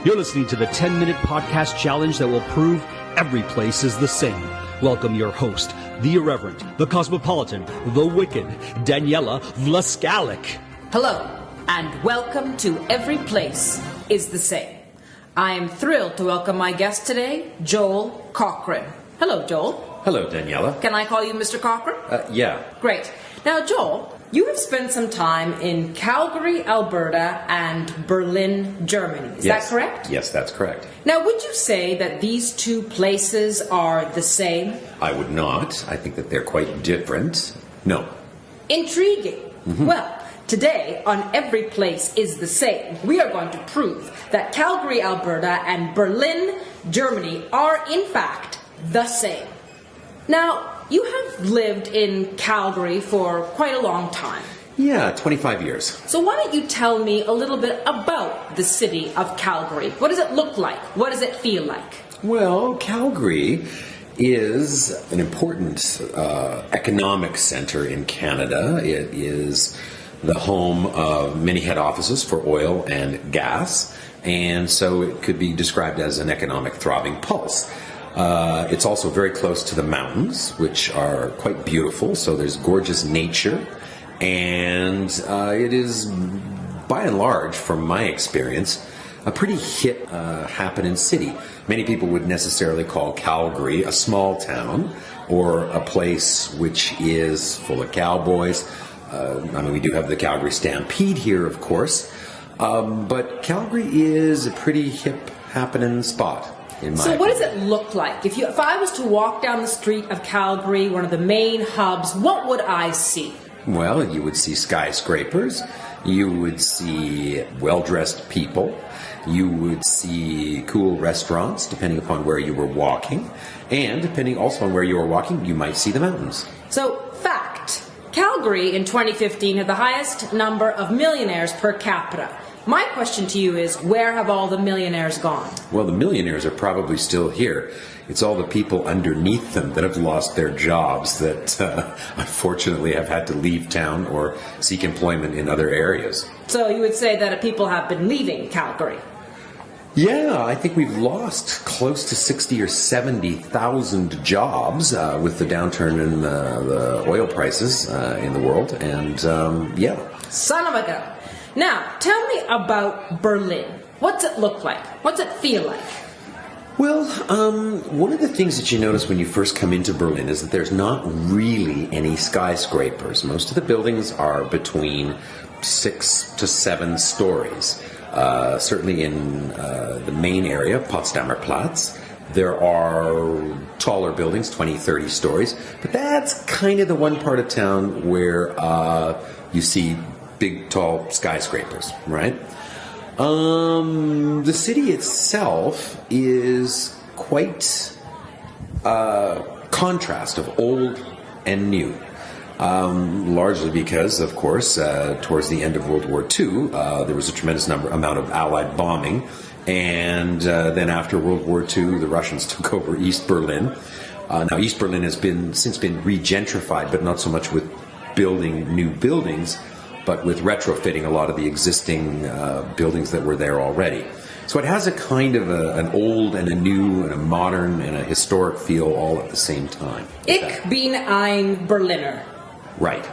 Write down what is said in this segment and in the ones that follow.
You're listening to the 10-minute podcast challenge that will prove every place is the same. Welcome your host, the irreverent, the cosmopolitan, the wicked, Daniela Vlaskalic. Hello, and welcome to Every Place Is The Same. I am thrilled to welcome my guest today, Joel Cochrane. Hello, Joel. Hello, Daniela. Can I call you Mr. Cochrane? Yeah. Great. Now, Joel, you have spent some time in Calgary, Alberta, and Berlin, Germany. Is that correct? Yes, that's correct. Now, would you say that these two places are the same? I would not. I think that they're quite different. No. Intriguing. Well, today on Every Place Is The Same, we are going to prove that Calgary, Alberta, and Berlin, Germany are in fact the same. Now, you have lived in Calgary for quite a long time. Yeah, 25 years. So why don't you tell me a little bit about the city of Calgary? What does it look like? What does it feel like? Well, Calgary is an important economic center in Canada. It is the home of many head offices for oil and gas, and so it could be described as an economic throbbing pulse. It's also very close to the mountains, which are quite beautiful, so there's gorgeous nature, and it is, by and large, from my experience, a pretty hip, happening city. Many people would necessarily call Calgary a small town, or a place which is full of cowboys. We do have the Calgary Stampede here, of course, but Calgary is a pretty hip, happening spot. So what does it look like? If I was to walk down the street of Calgary, one of the main hubs, what would I see? Well, you would see skyscrapers, you would see well-dressed people, you would see cool restaurants, depending upon where you were walking, and depending also on where you were walking, you might see the mountains. So, fact, Calgary in 2015 had the highest number of millionaires per capita. My question to you is, where have all the millionaires gone? Well, the millionaires are probably still here. It's all the people underneath them that have lost their jobs that unfortunately have had to leave town or seek employment in other areas. So you would say that people have been leaving Calgary? Yeah, I think we've lost close to 60 or 70,000 jobs with the downturn in the oil prices in the world, and yeah. Son of a gun. Now, tell me about Berlin. What's it look like? What's it feel like? Well, one of the things that you notice when you first come into Berlin is that there's not really any skyscrapers. Most of the buildings are between 6 to 7 stories. Certainly in the main area, Potsdamer Platz, there are taller buildings, 20, 30 stories. But that's kind of the one part of town where you see big, tall skyscrapers, right? The city itself is quite a contrast of old and new. Largely because, of course, towards the end of World War II, there was a tremendous amount of Allied bombing, and then after World War II, the Russians took over East Berlin. Now, East Berlin has since been regentrified, but not so much with building new buildings, but with retrofitting a lot of the existing buildings that were there already. So it has a kind of an old and a new and a modern and a historic feel all at the same time. Ich bin ein Berliner. Right.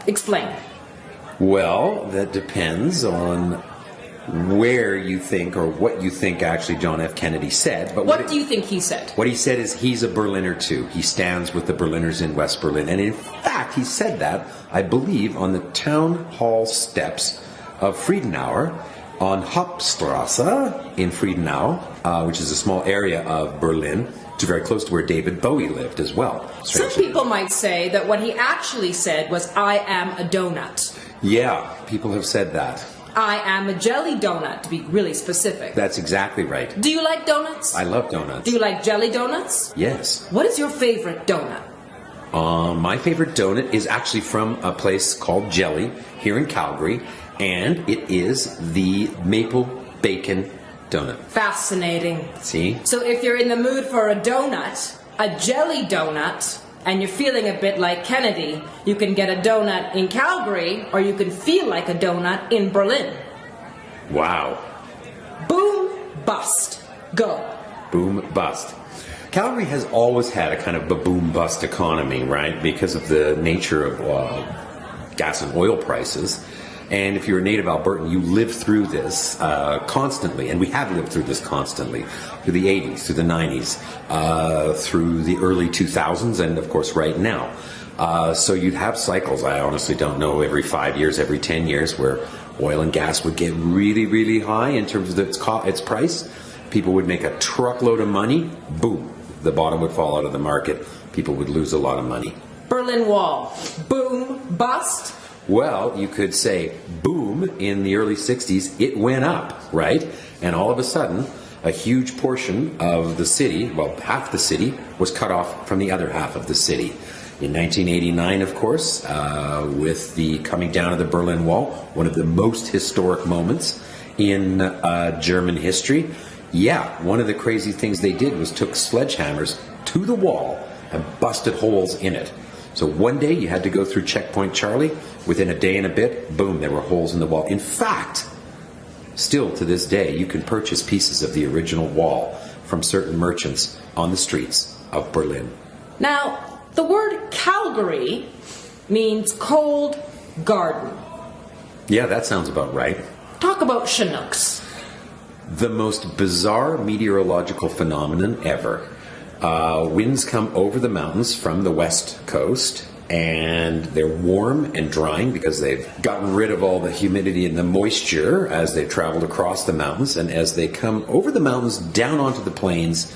Explain. Well, that depends on where you think or what you think actually John F. Kennedy said. But what do you think he said? What he said is he's a Berliner too. He stands with the Berliners in West Berlin. And in fact, he said that, I believe, on the town hall steps of Friedenauer on Hauptstrasse in Friedenau, which is a small area of Berlin, very close to where David Bowie lived as well. Some people might say that what he actually said was, I am a donut. Yeah, people have said that. I am a jelly donut, to be really specific. That's exactly right. Do you like donuts? I love donuts. Do you like jelly donuts? Yes. What is your favorite donut? My favorite donut is actually from a place called Jelly here in Calgary, and it is the maple bacon donut. Fascinating. See? So if you're in the mood for a donut, a jelly donut, and you're feeling a bit like Kennedy, you can get a donut in Calgary, or you can feel like a donut in Berlin. Wow. bust. Go. Boom, bust. Calgary has always had a kind of a boom-bust economy, right? Because of the nature of gas and oil prices. And if you're a native Albertan, you live through this constantly. And we have lived through this constantly. Through the 80s, through the 90s, through the early 2000s, and of course right now. So you'd have cycles, I honestly don't know, every 5 years, every 10 years, where oil and gas would get really, really high in terms of its price. People would make a truckload of money. Boom. The bottom would fall out of the market. People would lose a lot of money. Berlin Wall. Boom, bust. Well, you could say boom in the early 60s. It went up, right? And all of a sudden, a huge portion of the city, well, half the city, was cut off from the other half of the city. In 1989, of course, with the coming down of the Berlin Wall, one of the most historic moments in German history. Yeah, one of the crazy things they did was took sledgehammers to the wall and busted holes in it. So one day you had to go through Checkpoint Charlie. Within a day and a bit, boom, there were holes in the wall. In fact, still to this day, you can purchase pieces of the original wall from certain merchants on the streets of Berlin. Now, the word Calgary means cold garden. Yeah, that sounds about right. Talk about Chinooks. The most bizarre meteorological phenomenon ever. Winds come over the mountains from the west coast, and they're warm and drying because they've gotten rid of all the humidity and the moisture as they've traveled across the mountains. And as they come over the mountains down onto the plains,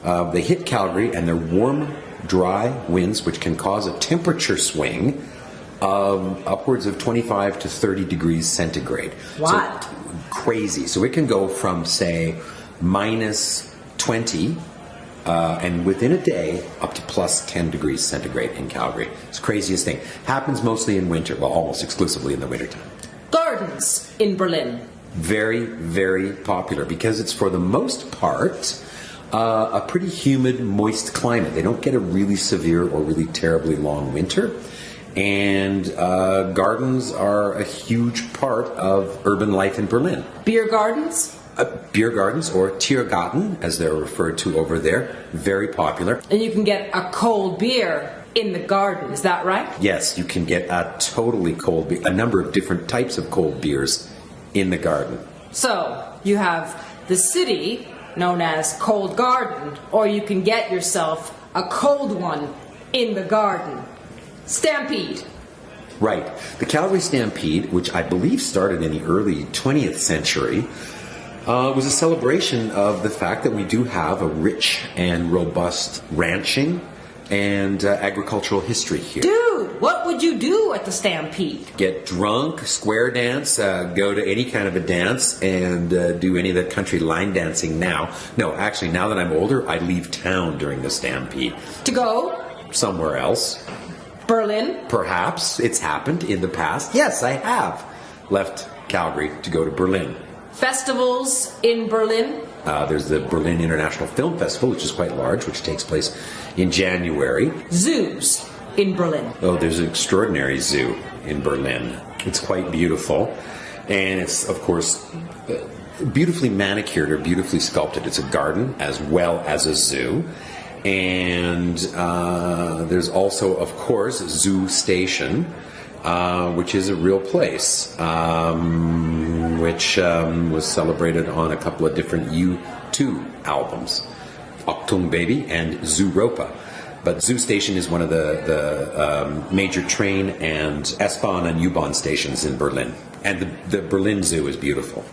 they hit Calgary, and they're warm, dry winds which can cause a temperature swing of upwards of 25 to 30 degrees centigrade. What? So, crazy. So it can go from, say, minus 20 and within a day up to plus 10 degrees centigrade in Calgary. It's the craziest thing. Happens mostly in winter, well, almost exclusively in the wintertime. Gardens in Berlin. Very, very popular because it's for the most part a pretty humid, moist climate. They don't get a really severe or really terribly long winter. And gardens are a huge part of urban life in Berlin. Beer gardens? Beer gardens, or Tiergarten, as they're referred to over there, very popular. And you can get a cold beer in the garden, is that right? Yes, you can get a totally cold beer, a number of different types of cold beers in the garden. So, you have the city, known as Cold Garden, or you can get yourself a cold one in the garden. Stampede. Right. The Calgary Stampede, which I believe started in the early 20th century, was a celebration of the fact that we do have a rich and robust ranching and agricultural history here. Dude, what would you do at the Stampede? Get drunk, square dance, go to any kind of a dance, and do any of the country line dancing now. No, actually, now that I'm older, I leave town during the Stampede. To go? Somewhere else. Berlin? Perhaps. It's happened in the past. Yes, I have left Calgary to go to Berlin. Festivals in Berlin? There's the Berlin International Film Festival, which is quite large, which takes place in January. Zoos in Berlin? Oh, there's an extraordinary zoo in Berlin. It's quite beautiful. And it's, of course, beautifully manicured or beautifully sculpted. It's a garden as well as a zoo. And there's also, of course, Zoo Station, which is a real place, which was celebrated on a couple of different U2 albums, Achtung Baby and Zooropa. But Zoo Station is one of the major train and S-Bahn and U-Bahn stations in Berlin. And the Berlin Zoo is beautiful.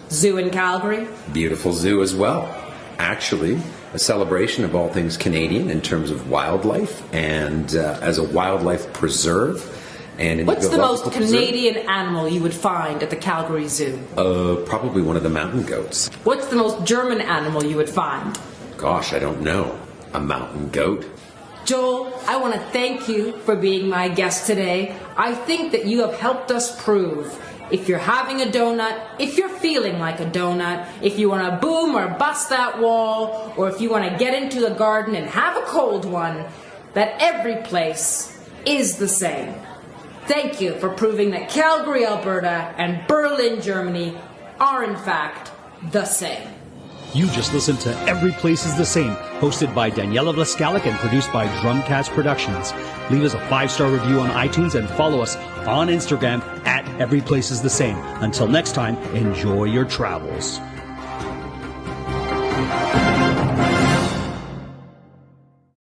Zoo in Calgary? Beautiful zoo as well. Actually, a celebration of all things Canadian in terms of wildlife, and as a wildlife preserve. And what's the most Canadian animal you would find at the Calgary Zoo? Probably one of the mountain goats. What's the most German animal you would find? Gosh, I don't know. A mountain goat. Joel, I want to thank you for being my guest today. I think that you have helped us prove if you're having a donut, if you're feeling like a donut, if you want to boom or bust that wall, or if you want to get into the garden and have a cold one, that every place is the same. Thank you for proving that Calgary, Alberta and Berlin, Germany are in fact the same. You just listened to Every Place Is The Same, hosted by Daniela Vlaskalic and produced by Drumcast Productions. Leave us a 5-star review on iTunes and follow us on Instagram at Every Place Is The Same. Until next time, enjoy your travels.